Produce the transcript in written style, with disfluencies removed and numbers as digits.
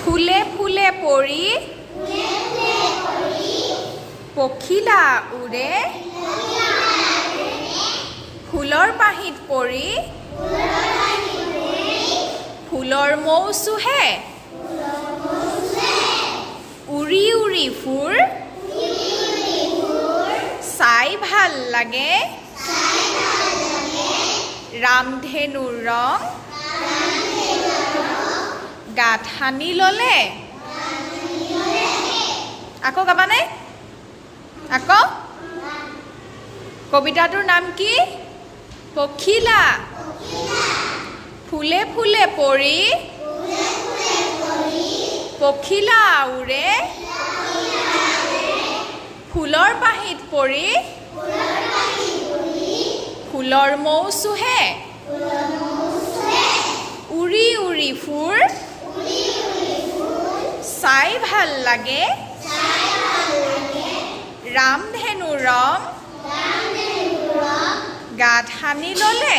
ফুলে ফুলে পৰি পখিলা উৰে ফুলৰ পাহিত পৰি ফুলৰ মৌ চুহে উৰি উৰি ফুৰ চাই ভাল লাগে ৰামধেনুৰ ৰং গাত সানি ল'লে আকৌ গাবানে আকৌ কবিতাটোৰ নাম কি পখিলা ফুলে ফুলে পৰি পখিলা উৰে ফুলৰ পাহিত পৰি ফুলৰ মৌ চুহে উৰি উৰি ফুৰ চাই ভাল লাগে ৰামধেনু ৰং গাত সানি ল'লে